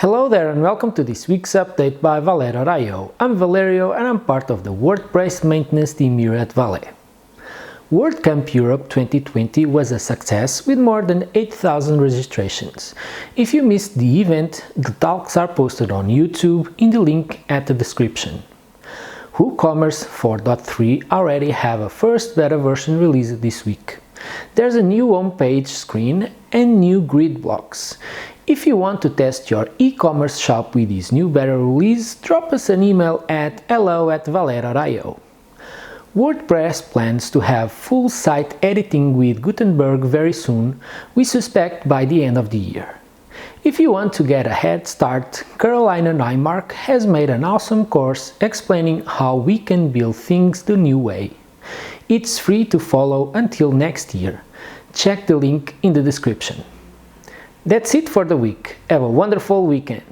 Hello there and welcome to this week's update by Valet.io. I'm Valerio and I'm part of the WordPress Maintenance team here at Valet. WordCamp Europe 2020 was a success with more than 8,000 registrations. If you missed the event, the talks are posted on YouTube in the link at the description. WooCommerce 4.3 already have a first beta version released this week. There's a new homepage screen and new grid blocks. If you want to test your e-commerce shop with this new beta release, drop us an email at hello@valet.io. WordPress plans to have full site editing with Gutenberg very soon, we suspect by the end of the year. If you want to get a head start, Carolina Nymark has made an awesome course explaining how we can build things the new way. It's free to follow until next year. Check the link in the description. That's it for the week. Have a wonderful weekend.